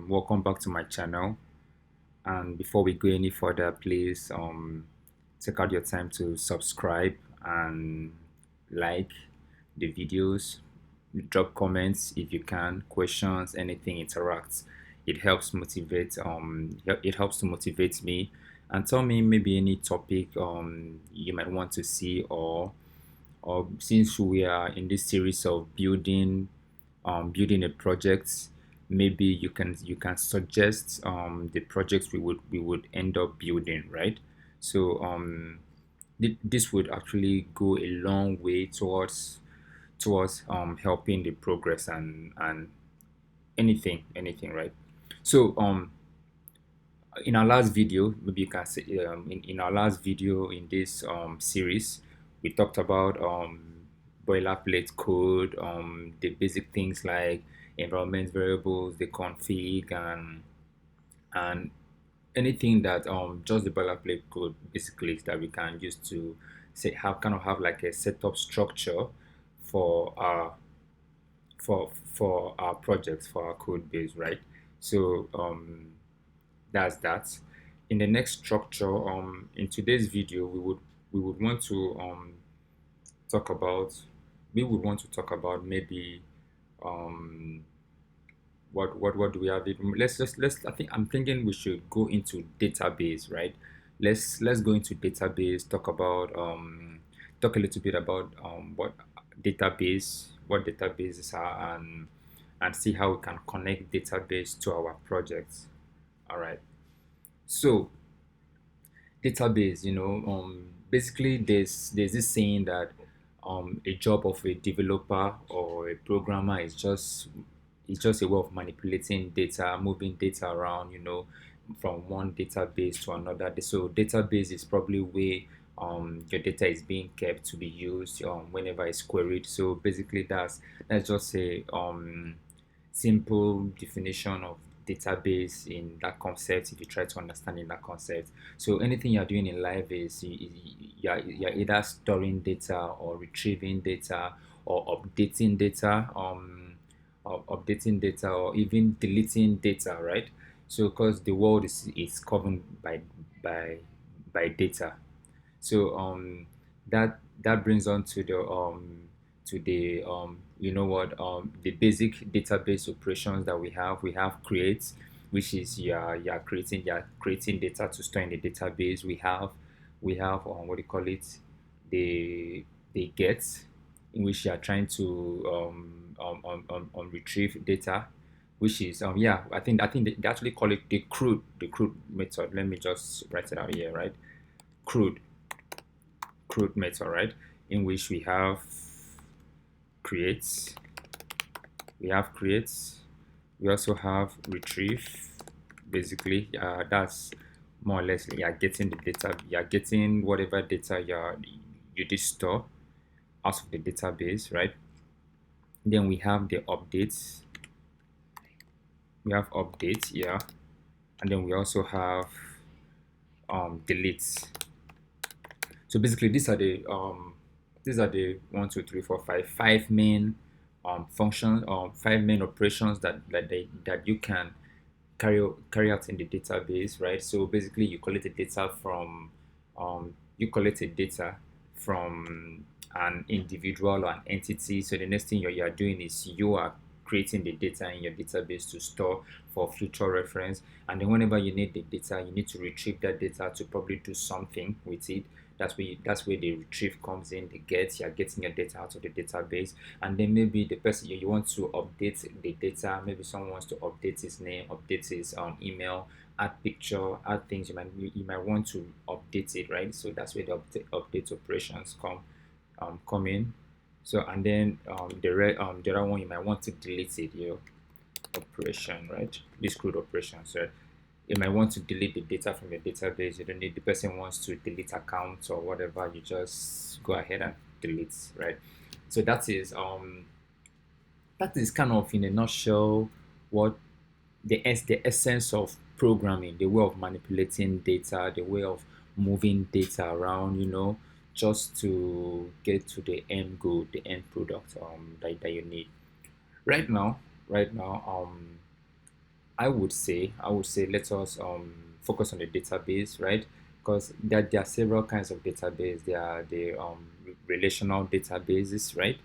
Welcome back to my channel. And before we go any further, please take out your time to subscribe and like the videos. Drop comments if you can, questions, anything, interacts. It helps motivate. It helps to motivate me, and tell me maybe any topic you might want to see, or since we are in this series of building a project, maybe you can suggest the projects we would end up building, right? So this would actually go a long way towards helping the progress and anything, right? So in our last video, maybe you can say in our last video in this series, we talked about boilerplate code, the basic things like environment variables, the config, and anything that just the boilerplate code basically that we can use to say have like a setup structure for our for our projects, for our code base, right? So that's that. In the next structure, in today's video, we would want to talk about we would want to talk about maybe um what do we have it. Let's I'm thinking we should go into database, right? Let's go into database, talk a little bit about what databases are, and see how we can connect database to our projects. All right. So database, basically there's this saying that a job of a developer or a programmer is just a way of manipulating data, moving data around, from one database to another. So database is probably where your data is being kept to be used whenever it's queried. So basically that's just a simple definition of database in that concept, if you try to understand in that concept. So anything you're doing in life is you're either storing data or retrieving data or updating data or even deleting data, right? So because the world is governed by by data. So that brings on to the the basic database operations that we have. We have create, which is you're creating data to store in the database. We have what do you call it, the get, in which you are trying to retrieve data, which is I think they actually call it the crude method. Let me just write it out here, right? Crude method, right? In which creates creates, we also have retrieve. Basically, that's more or less you're getting the data, you're getting whatever data you did store out of the database, right? Then we have updates, yeah. And then we also have deletes. So basically, these are the one, two, three, four, five main functions, five main operations that you can carry out in the database, right? So basically, you collect the data from an individual or an entity. So the next thing you are doing is you are creating the data in your database to store for future reference. And then whenever you need the data, you need to retrieve that data to probably do something with it. That's where the retrieve comes in. You're getting your data out of the database. And then maybe the person you want to update the data, maybe someone wants to update his name, update his email, add picture, add things. You might want to update it, right? So that's where the update operations come in. So and then the other one, you might want to delete it, your operation, right? This crude operation. So you might want to delete the data from your database. You don't need, the person wants to delete accounts or whatever, you just go ahead and delete, right? So that is kind of in a nutshell what the essence of programming, the way of manipulating data, the way of moving data around, just to get to the end goal, the end product that you need. Right now, right now, I would say let us focus on the database, right? Because there are several kinds of database. There are the relational databases, right?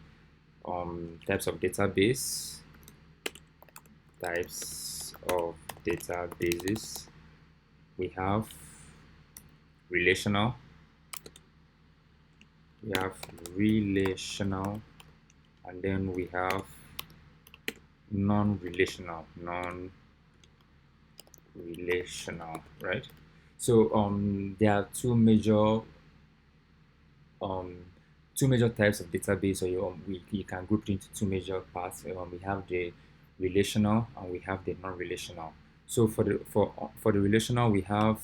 Types of database, types of databases. We have relational, we have relational, and then we have non-relational, non-relational, right? So there are um two major types of database, or you can group it into two major parts. We have the relational and we have the non-relational. So for the relational, we have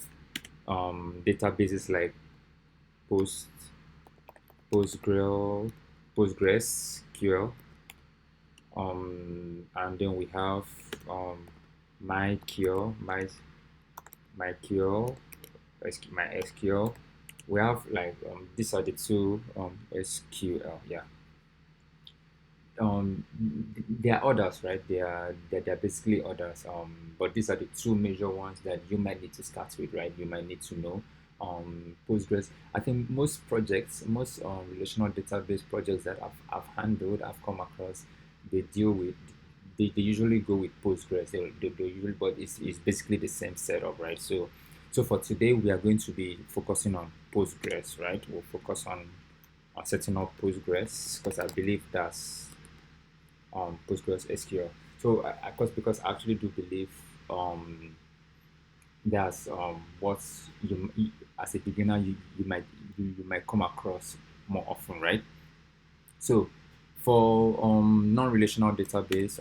databases like Post PostgreSQL, PostgreSQL, and then we have um, MyQL, MyQL, MySQL. We have like these are the two SQL. Yeah. um there are others, right? There are basically others, but these are the two major ones that you might need to start with, right? You might need to know Postgres. I think most relational database projects that I've handled, I've come across, they deal with they usually go with Postgres. They usually, but it's basically the same setup, right? So for today we are going to be focusing on Postgres, right? We'll focus on setting up Postgres because I believe that's PostgreSQL. So because I actually do believe that's what as a beginner you might come across more often, right? So for non-relational database,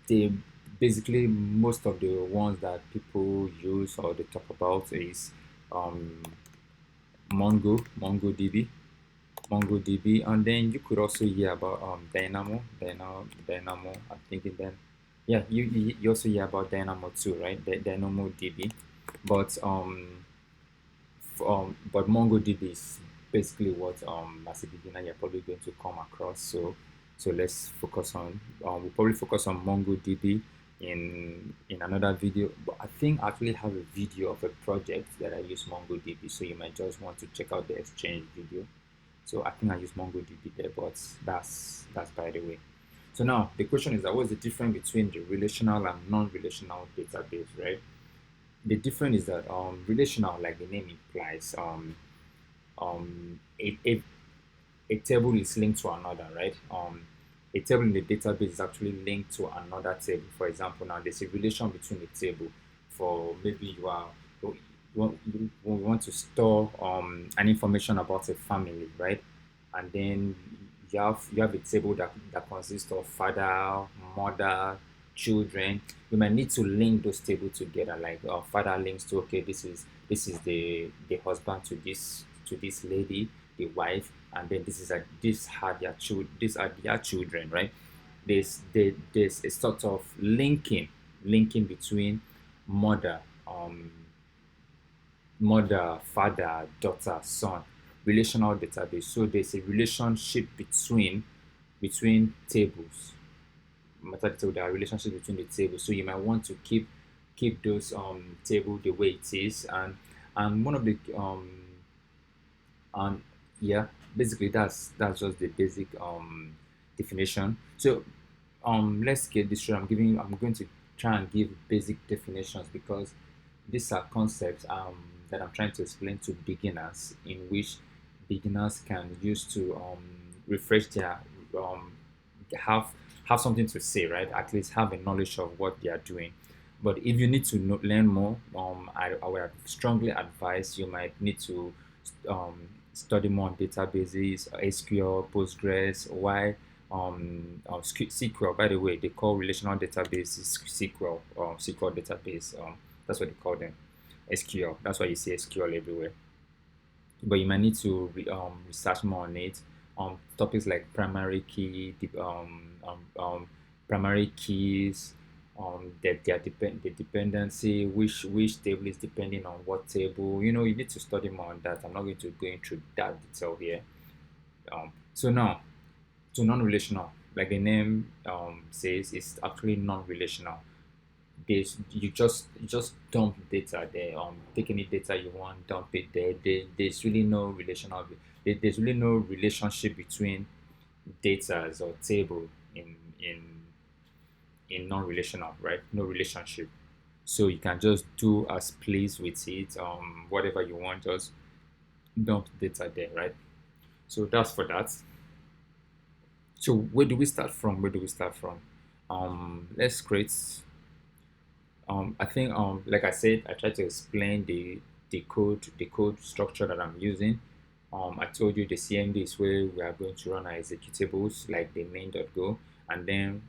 they basically most of the ones that people use or they talk about is um, MongoDB, and then you could also hear about Dynamo. I'm thinking then, yeah, you also hear about Dynamo too, right? DynamoDB, but but MongoDB is basically what as a beginner you're probably going to come across. So let's focus on we'll probably focus on MongoDB in another video. But I think I actually have a video of a project that I use MongoDB, so you might just want to check out the exchange video. So I think I use MongoDB there, but that's by the way. So now the question is that what's the difference between the relational and non-relational database, right? The difference is that relational, like the name implies, um, a, a, a table is linked to another, right? A table in the database is actually linked to another table. For example, now there's a relation between a table. For maybe you want to store an information about a family, right? And then you have a table that consists of father, mother, children. You might need to link those tables together. Like father links to, okay, this is the husband to this lady, the wife, and then these are their children, right? There's a sort of linking between mother, um, father, daughter, son, relational database. So there's a relationship between tables. Metadata, there are relationships between the tables. So you might want to keep those table the way it is, and one of the and yeah, basically that's just the basic definition. So let's get this straight. I'm going to try and give basic definitions because these are concepts that I'm trying to explain to beginners, in which beginners can use to refresh their um, have have something to say, right? At least have a knowledge of what they are doing. But if you need to learn more, I would strongly advise you might need to study more on databases, SQL, Postgres, why SQL. By the way, they call relational databases SQL, SQL database. That's what they call them. SQL. That's why you see SQL everywhere. But you might need to research more on it. Topics like primary keys, the dependency, which table is depending on what table. You need to study more on that. I'm not going to go into that detail here. So now to non-relational, like the name says, it's actually non-relational. you just dump data there. Take any data you want, dump it there. There's really no there's really no relationship between data or table in in non-relational, right? No relationship. So you can just do as please with it, whatever you want, just dump data there, right? So that's for that. So where do we start from? Where do we start from? Let's create. I think like I said, I tried to explain the code structure that I'm using. I told you the CMD is where we are going to run our executables like the main.go, and then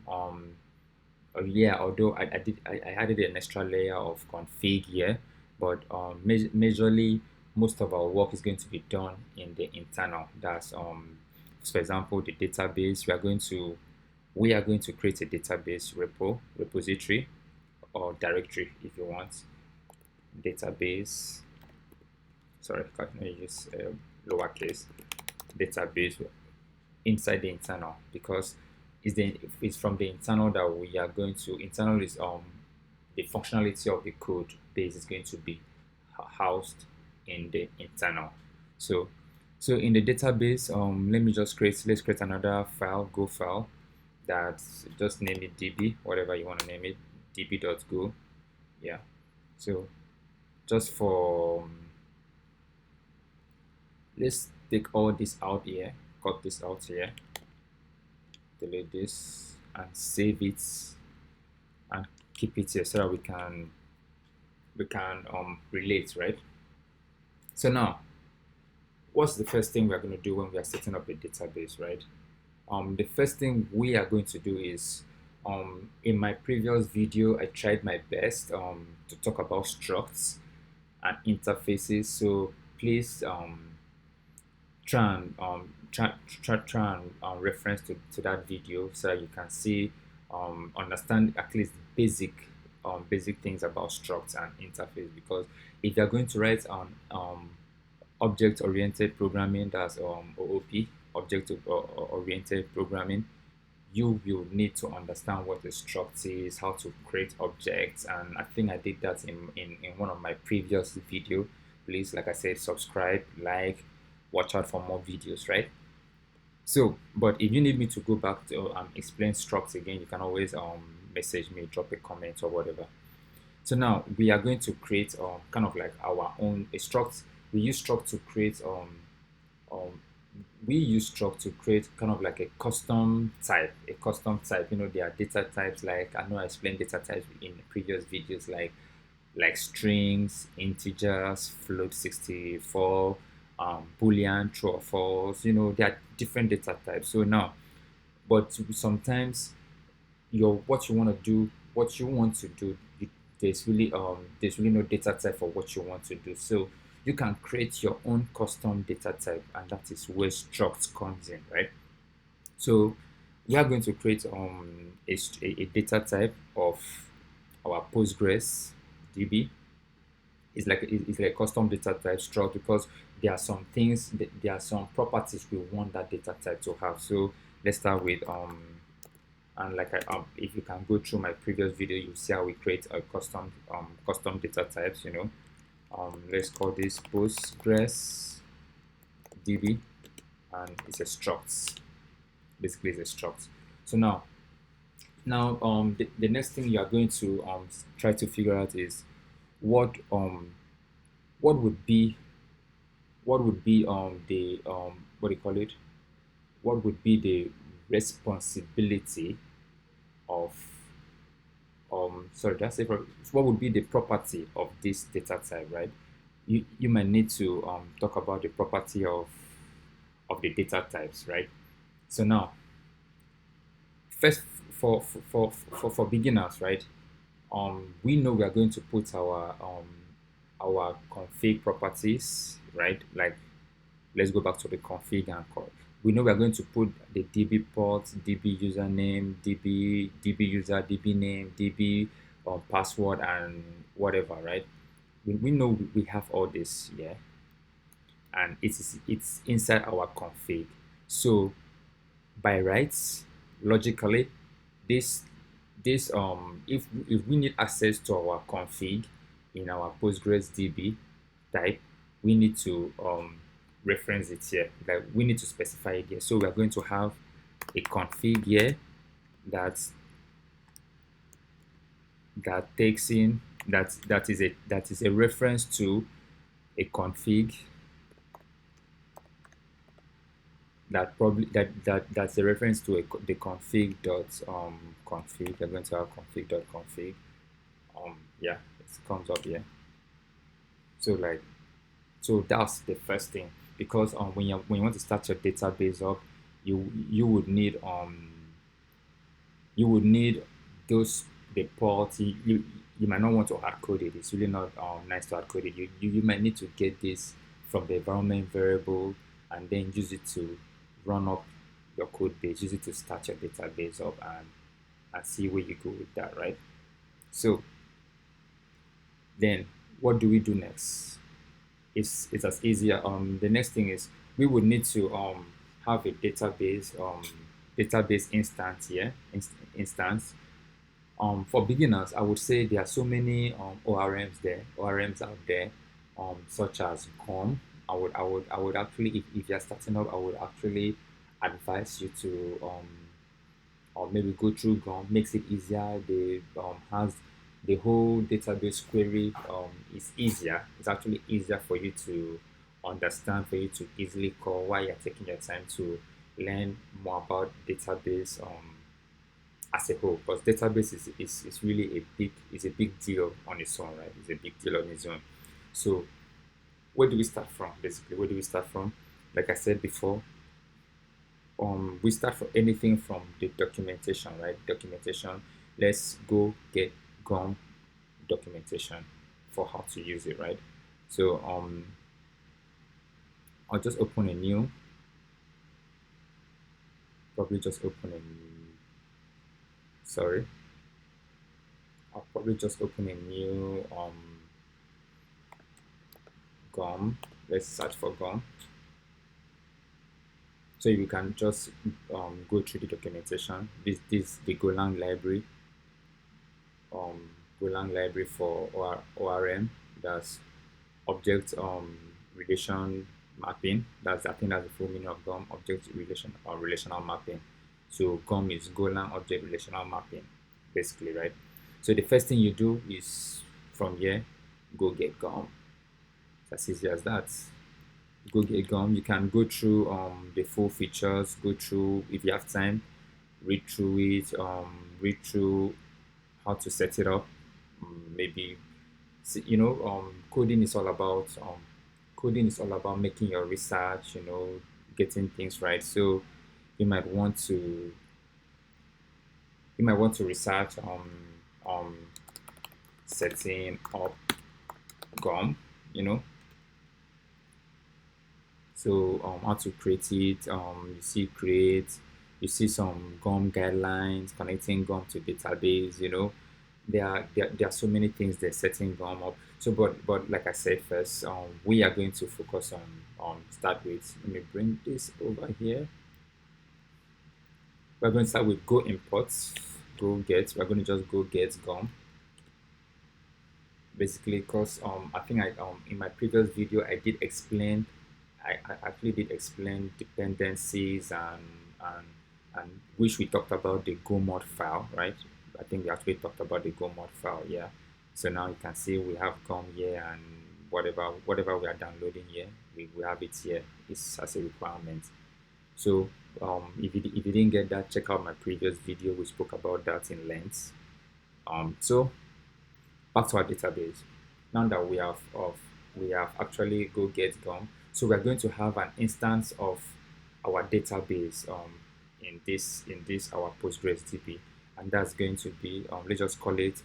yeah, although I added an extra layer of config here, but majorly most of our work is going to be done in the internal. That's for example, the database. We are going to create a database repository or directory if you want. Database, sorry, can I use lowercase database inside the internal, because it's from the internal that we are going to. Internal is the functionality of the code base is going to be housed in the internal. So in the database, let's create another file, go file, that's just name it db, whatever you want to name it, db.go. Yeah. So just for let's take all this out here, cut this out here, delete this and save it and keep it here so that we can relate, right? So now what's the first thing we're going to do when we are setting up a database, right? The first thing we are going to do is in my previous video I tried my best to talk about structs and interfaces, so please try and reference to that video so that you can see understand at least basic things about structs and interface, because if you're going to write on object oriented programming, that's OOP, object oriented programming, you will need to understand what a struct is, how to create objects, and I think I did that in one of my previous video. Please, like I said, subscribe, like, watch out for more videos, right? So, but if you need me to go back to explain structs again, you can always message me, drop a comment or whatever. So now we are going to create kind of like our own a struct. We use struct to create um, we use struct to create kind of like a custom type. A custom type, there are data types, like I know I explained data types in previous videos, like strings, integers, float 64, boolean, true or false. There are different data types. So now, but sometimes what you want to do, there's really no data type for what you want to do. So you can create your own custom data type, and that is where struct comes in, right? So we are going to create a data type of our Postgres DB. It's like custom data type struct, because there are some properties we want that data type to have. So let's start with and like if you can go through my previous video, you see how we create a custom data types. Let's call this Postgres DB, and it's a struct. Basically, it's a struct. So now the next thing you are going to try to figure out is what what would be the what do you call it? What would be the responsibility of sorry, that's it. What would be the property of this data type, right? You might need to talk about the property of the data types, right? So now, first, for beginners, right? We know we are going to put our config properties, right? Like, let's go back to the config and call. We know we are going to put the DB port, DB username, DB user, DB name, DB password, and whatever, right? We know we have all this, yeah, and it's inside our config. So by rights, logically, this this if we need access to our config in our PostgreSDB type, we need to reference it here. Like we need to specify it here. So we are going to have a config here that takes in that is a reference to a config that's a reference to the config dot config. We're going to have config dot config. Yeah, it comes up here. So that's the first thing, because when you want to start your database up, you would need those the ports. You might not want to hard code it. It's really not nice to hard code it. You might need to get this from the environment variable and then use it to run up your code base, use it to start your database up, and see where you go with that, right? So then what do we do next? It's as easy. The next thing is we would need to have a database instance here, instance. For beginners, I would say there are so many ORMs out there, such as GORM. I would actually, if you're starting up, I would actually advise you to or maybe go through GORM. Makes it easier. They has the whole database query is easier. It's actually easier for you to understand, for you to easily call while you're taking your time to learn more about database as a whole, because database is really a big deal on its own, right? It's a big deal on its own. So where do we start from? Basically, where do we start from? Like I said before, we start from anything from the documentation, right? Documentation. Let's go get GORM documentation for how to use it, right? So I'll just open a new, probably just open a new, sorry. I'll probably just open a new GORM. Let's search for GORM. So you can just go through the documentation. This the Golang library. Golang library for ORM. That's object relation mapping. I think that's the full meaning of GORM, object relation or relational mapping. So GORM is Golang object relational mapping, basically, right? So the first thing you do is from here, go get GORM. It's as easy as that. Go get GORM. You can go through the full features, go through, if you have time, read through it, read through how to set it up. Maybe coding is all about making your research, getting things right. So you might want to research setting up GORM, so how to create it. You see some GORM guidelines connecting GORM to database. There are so many things they're setting GORM up. So but like I said first, we are going to focus on start with, let me bring this over here. We're going to start with go imports, go get. We're going to just go get GORM, basically, because I think in my previous video I did explain, I actually did explain dependencies and which we talked about the go mod file, right? I think we actually talked about the go mod file, yeah. So now you can see we have GORM here, and whatever we are downloading here, we have it here. It's as a requirement. So if you didn't get that, check out my previous video. We spoke about that in length. So back to our database. Now that we have actually go get GORM, so we're going to have an instance of our database in this our PostgreSDB, and that's going to be let's just call it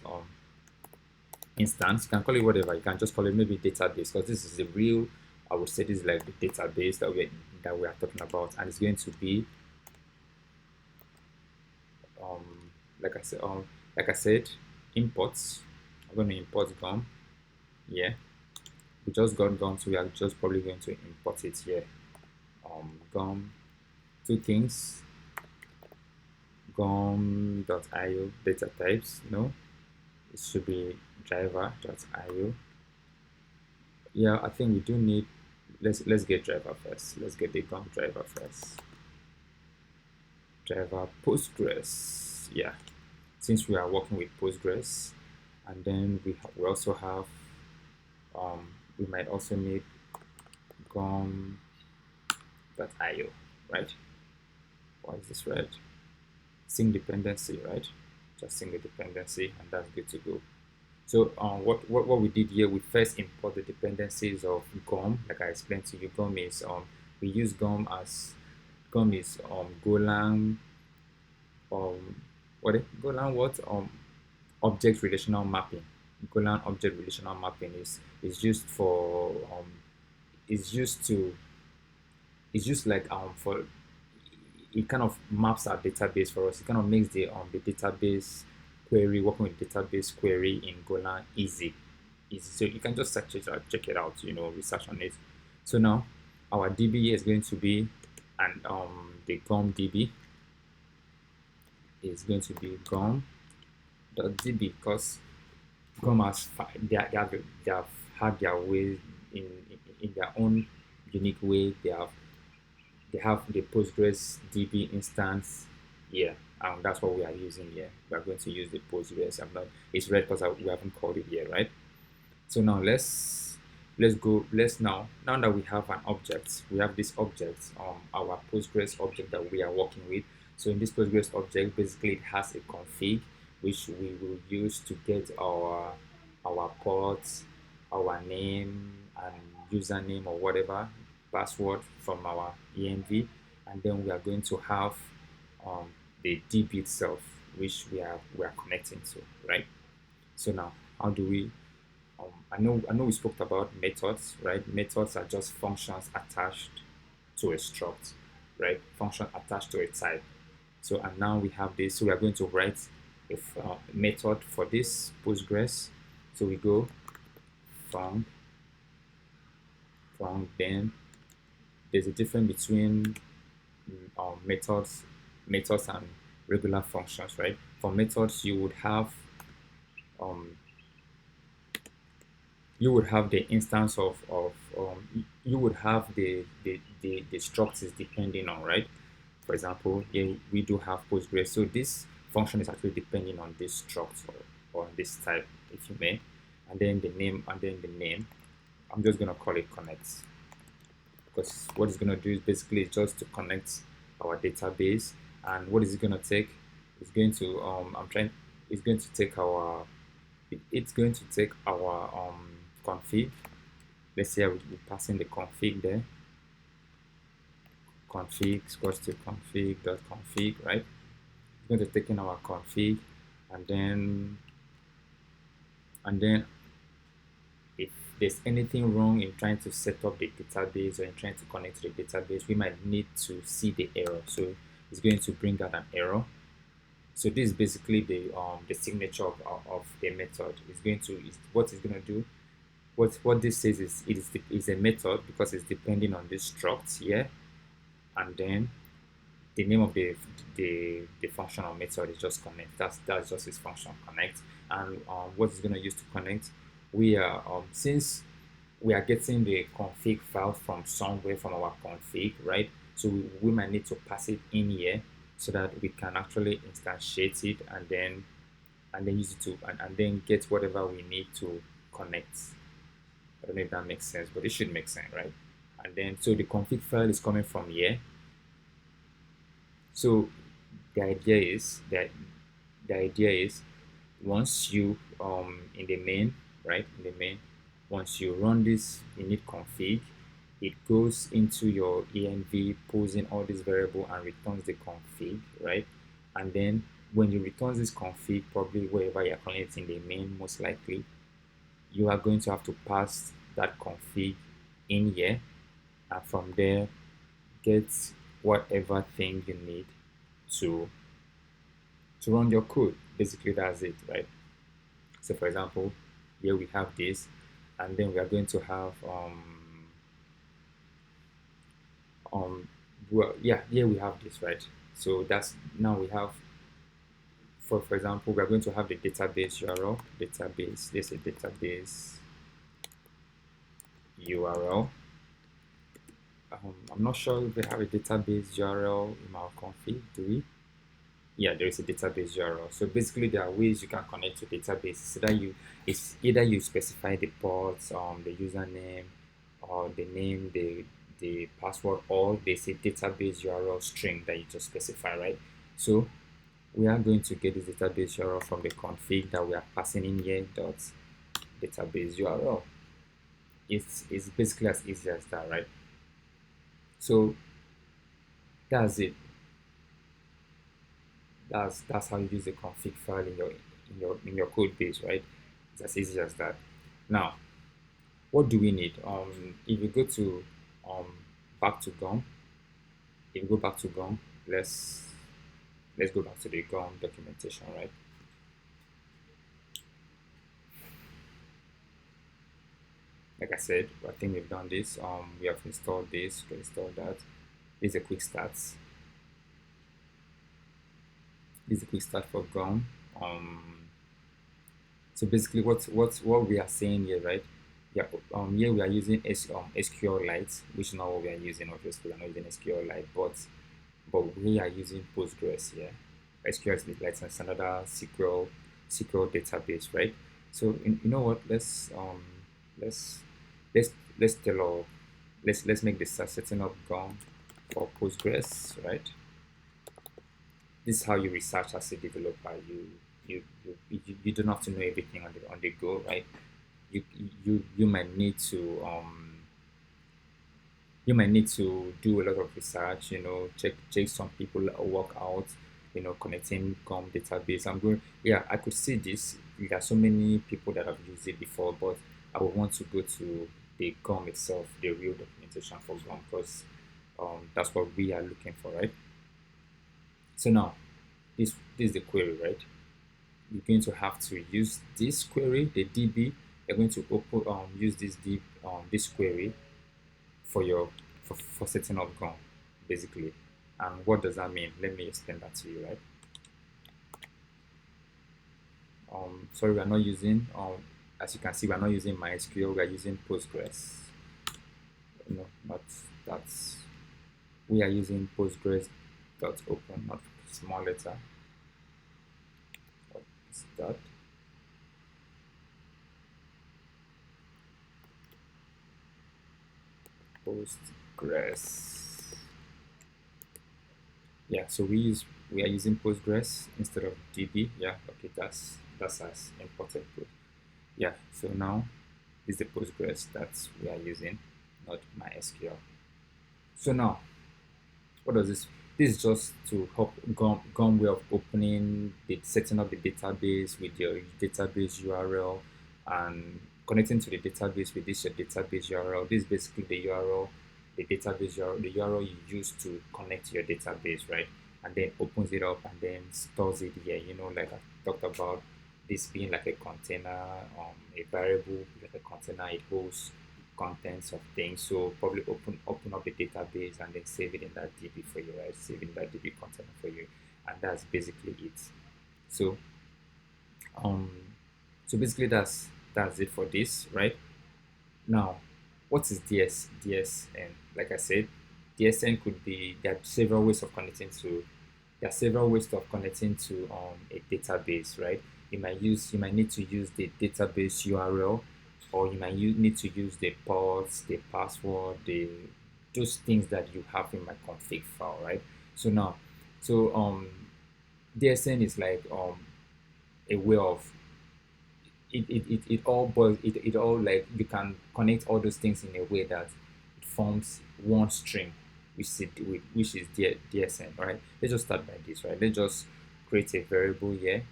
instance. You can call it whatever. You can just call it maybe database, because this is the real, I would say this is like the database that we are talking about, and it's going to be like I said, imports. I'm going to import GORM. Yeah, we just got GORM, so we are just probably going to import it here. GORM, two things, gom.io data types. No, it should be driver.io. Yeah, I think we do need, let's get driver first. Let's get the gom driver first. Driver Postgres. Yeah, since we are working with Postgres, and then we also have we might also need gom.io, right? Why is this red? Sync dependency, right? Just single dependency, and that's good to go. So what we did here, we first import the dependencies of GOM, like I explained to you. GOM is we use GOM is Golang Golang what object relational mapping. Golang object relational mapping is used for is used to it's just like for it kind of maps our database for us. It kind of makes the database query, working with database query in Golang easy. So you can just search it out, check it out, research on it. So now our DB is going to be, and the GOM DB is going to be GOM.db, because GOM has they have had their way in their own unique way. They have the Postgres DB instance here, and that's what we are using here. We are going to use the Postgres. It's red because we haven't called it here, right? So now let's go. Let's now that we have an object, we have this object, our Postgres object that we are working with. So in this Postgres object, basically it has a config which we will use to get our ports, our name and username or whatever password from our env, and then we are going to have the DB itself, which we are connecting to, right? So now, how do we I know we spoke about methods, right? Methods are just functions attached to a struct, right? Function attached to a type. So and now we have this. So we are going to write a method for this Postgres. So we go from then there's a difference between methods and regular functions, right? For methods, um, you would have the instance of you would have the structures depending on, right? For example, here we do have Postgres, so this function is actually depending on this struct or on this type, if you may, and then the name. I'm just gonna call it connect, because what it's gonna do is basically just to connect our database. And what is it gonna take? It's going to it's going to take it's going to take our config. Let's say we pass in the config there. Config equals to config.config, right? It's going to take in our config, and then if there's anything wrong in trying to set up the database or in trying to connect to the database, we might need to see the error. So it's going to bring out an error. So this is basically the signature of a method. What it's going to do. What this says is it's a method because it's depending on this struct here, and then the name of the functional method is just connect. That's just its function, connect. And what it's going to use to connect, we are since we are getting the config file from somewhere from our config, right? So we might need to pass it in here so that we can actually instantiate it, and then use it to and then get whatever we need to connect. I don't know if that makes sense, but it should make sense, right? And then so the config file is coming from here. So the idea is once you in the main, right? In the main, once you run this init config, it goes into your env, pulls in all these variable and returns the config, right? And then when you return this config, probably wherever you're calling it in the main, most likely you are going to have to pass that config in here, and from there get whatever thing you need to run your code. Basically that's it, right? So for example, here we have this, and then we are going to have well, yeah, here we have this, right? So that's now we have for example, we are going to have the database URL, database, this is database URL. I'm not sure if we have a database URL in our config, do we? Yeah, there is a database URL. So basically there are ways you can connect to databases. It's either you specify the port, the username, or the name, the password, or there's a database URL string that you just specify, right? So we are going to get this database URL from the config that we are passing in here, dot database URL. It's basically as easy as that, right? So that's it. That's how you use the config file in your code base, right? It's as easy as that. Now, what do we need? If you go to um back to GOM, if you go back to GOM, let's go back to the GOM documentation, right? Like I said, I think we've done this. We have installed this, we installed that. This is a quick start. This is a quick start for GOM. So basically, what we are saying here, right? Yeah. Here we are using SQLite, which is not what we are using. Obviously, we are not using SQLite, but we are using Postgres here. SQLite is another SQL database, right? So you know what? Let's let's let's tell our let's make this setting up GOM for Postgres, right? This is how you research as a developer. You don't have to know everything on the go, right? You might need to do a lot of research, check some people work out, connecting GOM database. Yeah, I could see this. There are so many people that have used it before, but I would want to go to the GOM itself, the real documentation for GOM, because that's what we are looking for, right? So now, this is the query, right? You're going to have to use this query, the DB. You're going to use this query for setting up GOM, basically. And what does that mean? Let me explain that to you, right? Sorry, we are not using as you can see, we are not using MySQL, we are using Postgres. No, not that's we are using Postgres.open, not small letter. What's that? Postgres. Yeah, so we are using Postgres instead of DB. Yeah, okay, that's as imported code. Yeah, so now this is the Postgres that we are using, not MySQL. So now, what does this? This is just to help GOM way of setting up the database with your database URL and connecting to the database with this your database URL. This is basically the URL, the database URL, the URL you use to connect to your database, right? And then opens it up and then stores it here. Like I talked about, this being like a container, a variable, like a container, it holds contents of things. So probably open up the database and then save it in that DB for you, right? Save it in that DB container for you, and that's basically it. So um, so basically that's it for this, right? Now, what is DSN? Like I said, DSN could be there are several ways of connecting to a database, right? You might need to use the database URL, or you might need to use the ports, the password, those things that you have in my config file, right? So now, so DSN is like a way of it all boils it all, like you can connect all those things in a way that it forms one string, which is DSN, right? Let's just start by this, right? Let's just create a variable here,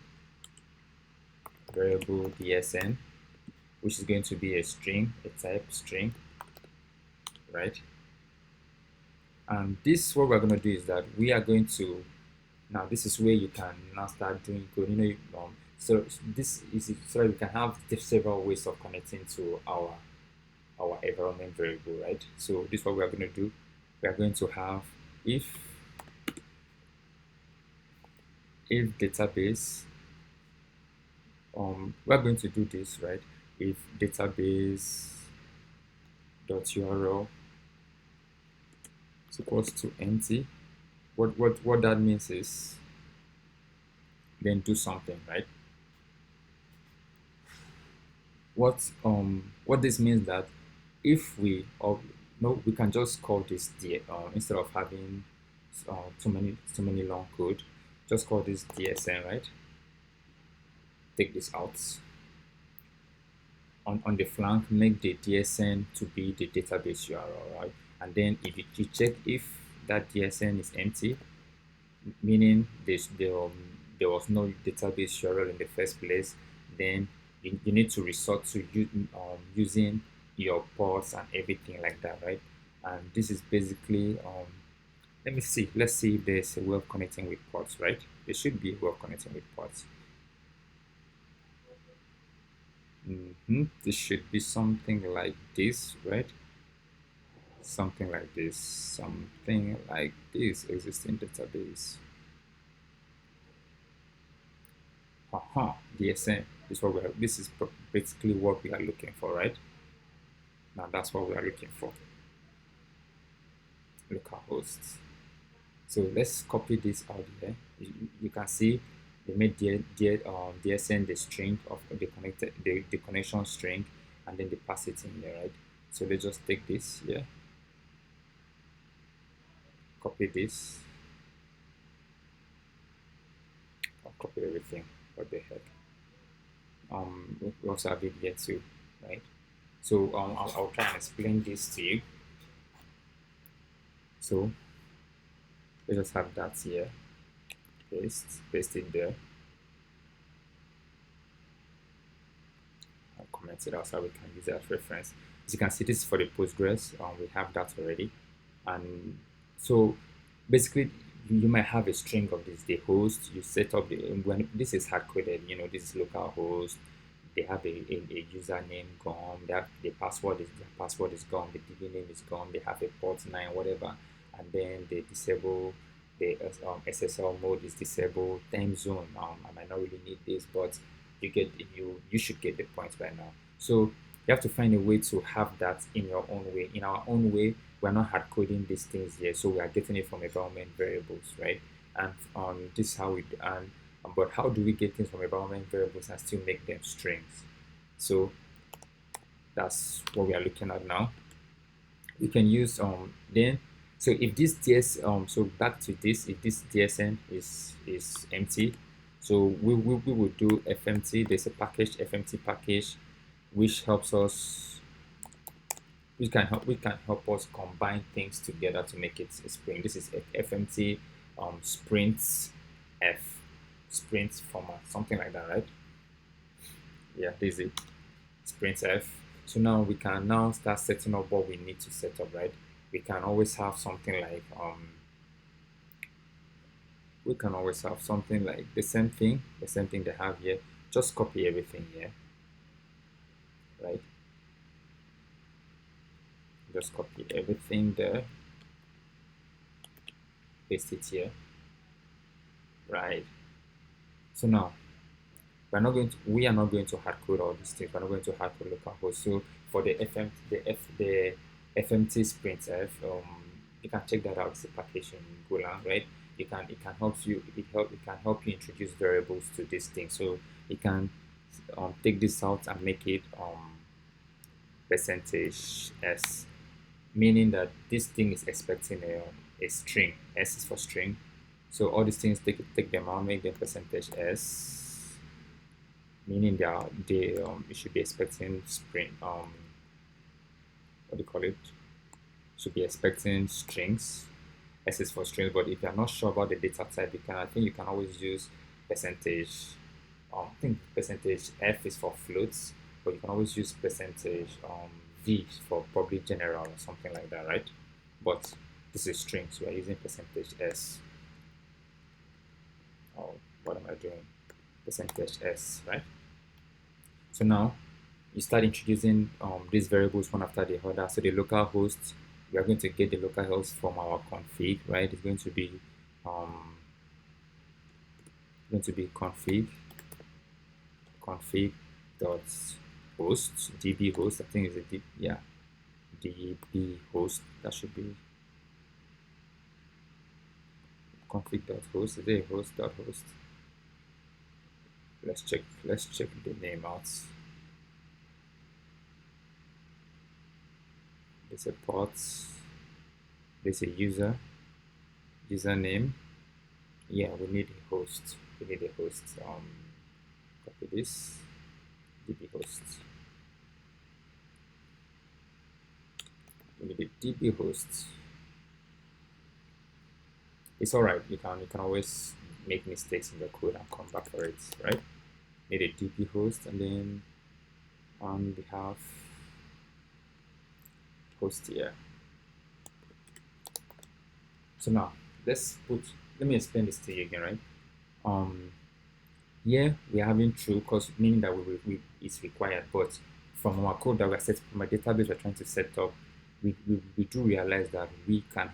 variable DSN, which is going to be a string, a type string, right? And this, what we're going to do is that we are going to, now this is where you can now start doing code. So this is so that we can have several ways of connecting to our environment variable, right? So this is what we are going to do. We are going to have if database we're going to do this, right? If database.url is equals to empty, what that means is then do something, right? What this means that if we or no, we can just call this instead of having too many long code, just call this DSN, right? Take this out. On the flank, make the DSN to be the database URL, right? And then if you check if that DSN is empty, meaning there was no database URL in the first place, then you need to resort to using your ports and everything like that, right? And this is basically, let's see if there's a way of connecting with ports, right? There should be a way of connecting with ports. This should be something like this, right? Something like this, existing database. DSN is what this is basically what we are looking for, right? Now that's what we are looking for. Localhost. So let's copy this out here. You can see they made DSN the string of the connection string, and then they pass it in here, right? So let's just take this here, copy this, I'll copy everything. What the heck? We also have it here too, right? So I'll try and explain this to you. So let's just have that here. Paste it there. I'll comment it out so we can use it as reference. As you can see, this is for the Postgres. We have that already. And so basically you might have a string of this, the host, you set up when this is hard coded, this is local host, they have a username GORM, they have their password is GORM, the DB name is GORM, they have a port 9, whatever, and then they disable the SSL mode is disabled, time zone. I might not really need this, but you should get the point by now. So you have to find a way to have that in your own way. In our own way, we're not hard coding these things here, so we are getting it from environment variables, right? And this is how we but how do we get things from environment variables and still make them strings? So that's what we are looking at now. We can use then so if this so back to this, if this DSN is empty, so we will do fmt. There's a package, fmt package, which helps us, we can help us combine things together to make it a spring. This is fmt sprints f sprints format, something like that, right? Yeah, this is it, sprints f. So now we can now start setting up what we need to set up, right? We can always have something like the same thing they have here. Just copy everything here, right? Just copy everything there, paste it here, right? So now we are not going to hard code all these things. We're not going to hard code localhost. So for the fmt sprint f, you can check that out. It's a package in Golang, right? It can help you introduce variables to this thing. So you can take this out and make it percentage s, meaning that this thing is expecting a string. S is for string. So all these things, take them out, make them percentage s, meaning you should be expecting string. What do you call it? Should be expecting strings. S is for strings, but if you're not sure about the data type, I think you can always use percentage. I think percentage f is for floats, but you can always use percentage v for probably general or something like that, right? But this is strings, so we are using percentage s. Oh, what am I doing? Percentage s, right? So now you start introducing these variables one after the other. So the local host, we are going to get the local host from our config, right? It's going to be config config dot host, db host. I think it's a db host. That should be config dot host. Is it a host dot host? Let's check the name out. There's a port, there's a username. Yeah, we need a host. We need a host. Copy this, db host. We need a db host. It's all right. You can always make mistakes in the code and come back for it, right? Need a db host, and then we have host here. So now let me explain this to you again, right? Here we're having true, because meaning that it's required, but from our code that we're set, from a database we're trying to set up, we do realize that we can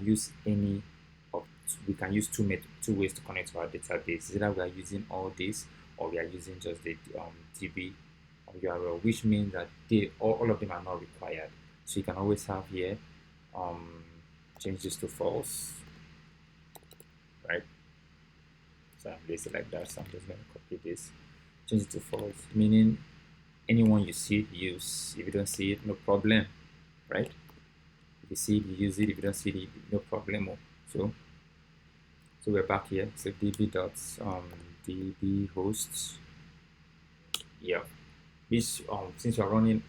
use we can use two ways to connect to our database. Either we are using all this, or we are using just the DB URL, which means that all of them are not required. So you can always have here change this to false, right? So I'm lazy like that, so I'm just going to copy this, change it to false, meaning anyone you see it, use. If you don't see it, no problem, right? If you see it, you use it. If you don't see it, no problem. So we're back here. So db hosts. Yeah, this since we're running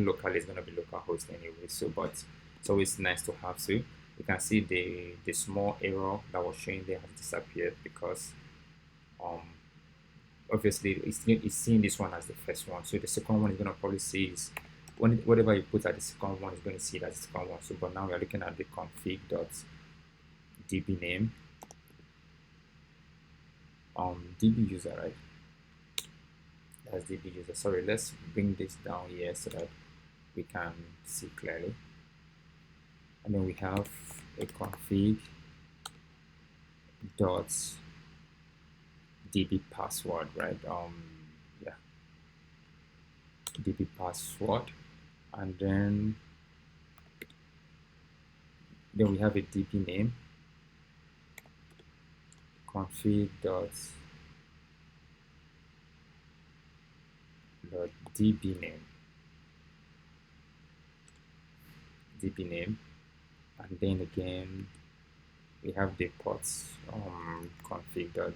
local, it's going to be localhost anyway. So but it's always nice to have. So you can see the small error that was showing there has disappeared, because obviously it's seeing this one as the first one. So the second one is going to probably see is whatever you put at the second one is going to see it as the second one. So but now we're looking at the config dot db name, db user, right? That's db user. Sorry, let's bring this down here so that we can see clearly. And then we have a config dot db password, right? Yeah, db password, and then we have a db name, config dot db name, and then again we have the ports, config dot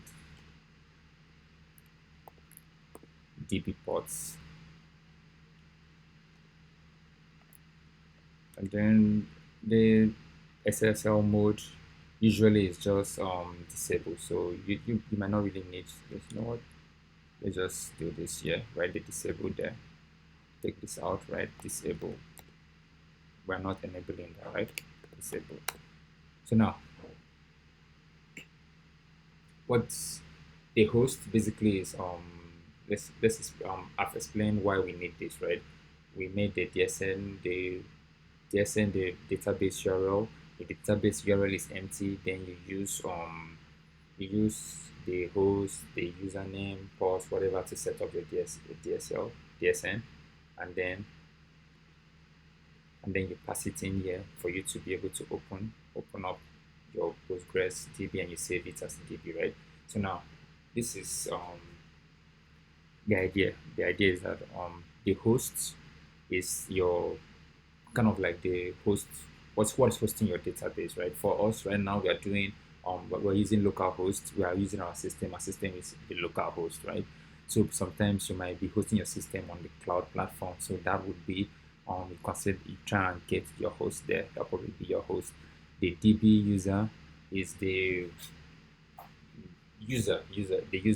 db ports, and then the SSL mode usually is just disabled, so you might not really need this. You know what, let's just do this here, write the disable there, take this out, right? Disable. We're not enabling that, right? Disable. So now what's the host basically is I've explained why we need this, right? We made the DSN, the database URL. The database URL is empty, then you use the host, the username, port, whatever, to set up your DSN, and then you pass it in here for you to be able to open up your Postgres DB, and you save it as DB, right? So now this is the idea. The idea is that the host is your kind of like the host. What is hosting your database, right? For us right now, we are doing we're using localhost. We are using our system. Our system is the localhost, right? So sometimes you might be hosting your system on the cloud platform. So that would be you try and get your host there. That'll probably be your host. The DB user is the user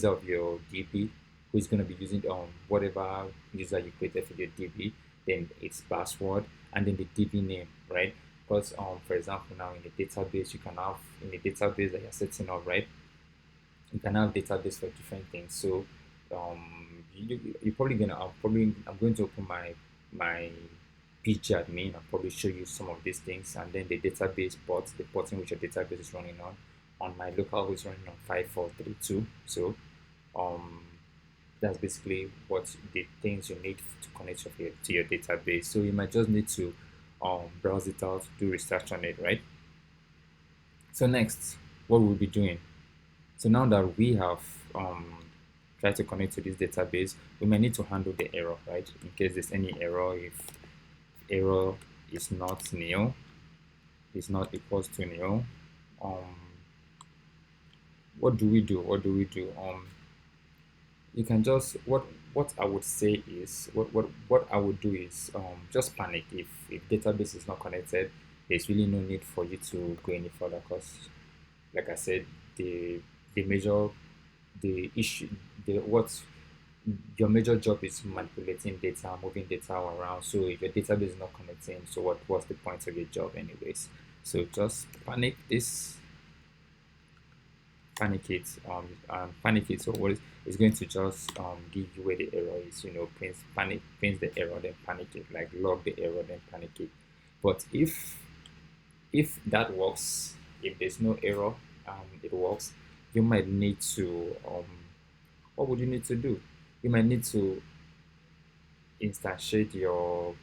of your DB, who is going to be using whatever user you created for your DB, then its password, and then the DB name, right? Because for example, now in the database, you can have in the database that you're setting up, right? You can have database for different things. So you're probably gonna I'm going to open my PG admin and probably show you some of these things, and then the database port, the port in which your database is running on my local host running on 5432. So That's basically what the things you need to connect to your database. So you might just need to browse it out, do research on it, right? So next, what we'll be doing. So now that we have tried to connect to this database, we may need to handle the error, right? In case there's any error, if error is not nil, is not equals to nil, um, what do we do? What do we do? You can just what I would say is what I would do is just panic if database is not connected. There's really no need for you to go any further because, like I said, the the major the issue the what your major job is manipulating data, moving data around. So if your database is not connecting, so what's the point of your job anyways? So just panic it panic it. So what is going to just give you where the error is, print the error, then panic it, like log the error, then panic it. But if that works, if there's no error, it works, you might need to what would you need to do? You might need to instantiate your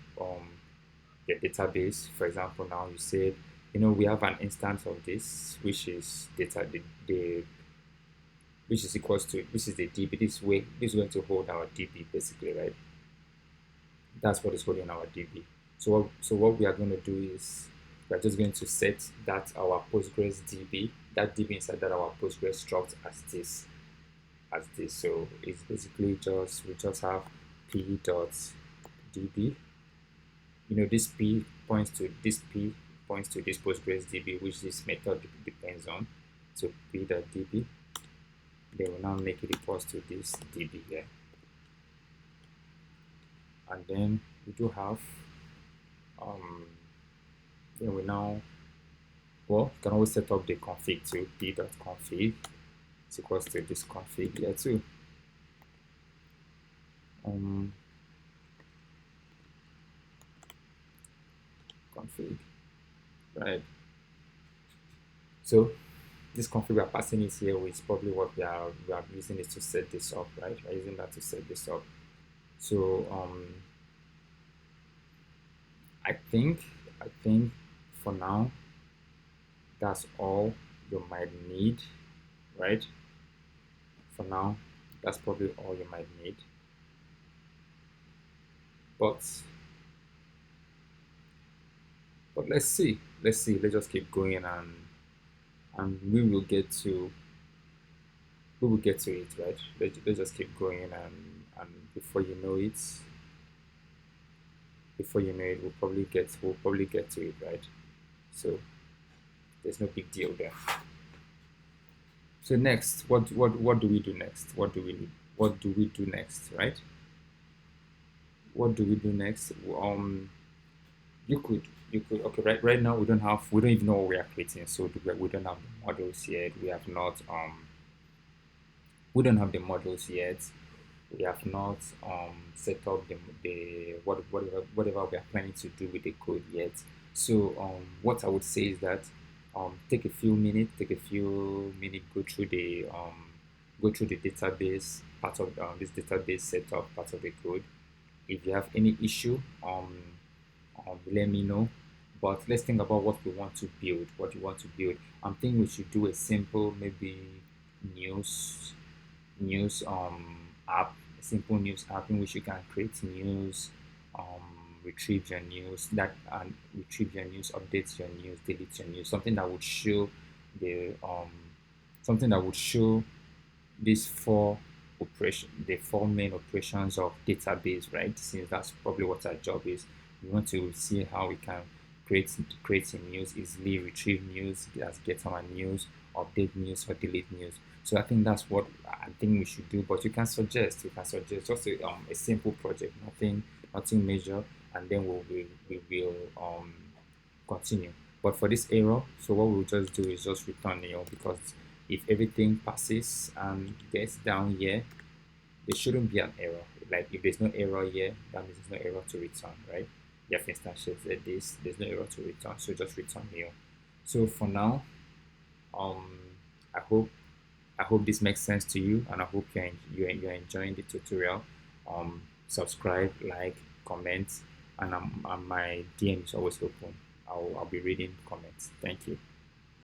database. For example, now you said, we have an instance of this, which is data the which is equals to which is the DB. This is going to hold our DB basically, right? That's what is holding our DB. So what we are going to do is we're just going to set that our Postgres DB, that DB inside that our Postgres struct as this. So it's basically just we just have p dot db. This p points to this Postgres DB, which this method depends on. So p dot db. They will now make it equals to this db here. And then we do have then we now you can always set up the config to p.config is equals to this config here too. Config, right? So this config we are passing it here, which is probably what we are using it to set this up, right? We're using that to set this up. So I think for now that's all you might need, right? For now, that's probably all you might need. But let's see. Let's just keep going and we will get to it, right? Let's just keep going and before you know it, we'll probably get to it, right? So there's no big deal there. So next, what do we do next? What do we do next, right? What do we do next? You could okay, right now we don't even know what we are creating, so we don't have the models yet. We don't have the models yet. We have not set up whatever we are planning to do with the code yet. So what I would say is that take a few minutes, go through the database part of this database setup part of the code. If you have any issue, let me know. But let's think about what we want to build. What you want to build. I'm thinking we should do a simple maybe news app, a simple news app in which you can create news, retrieve your news, update your news, delete your news, something that would show the these the four main operations of database, right? Since that's probably what our job is. We want to see how we can create news easily, retrieve news, get our news, update news or delete news. So I think that's what I think we should do. But you can suggest just a simple project, nothing major, and then we will continue. But for this error, so what we'll just do is just return nil, because if everything passes and gets down here, there shouldn't be an error. Like if there's no error here, that means there's no error to return, right? You have instantiated this, there's no error to return, so just return nil. So for now, I hope I hope this makes sense to you, and I hope you're enjoying the tutorial. Subscribe, like, comment, and my DM is always open. I'll be reading comments. Thank you.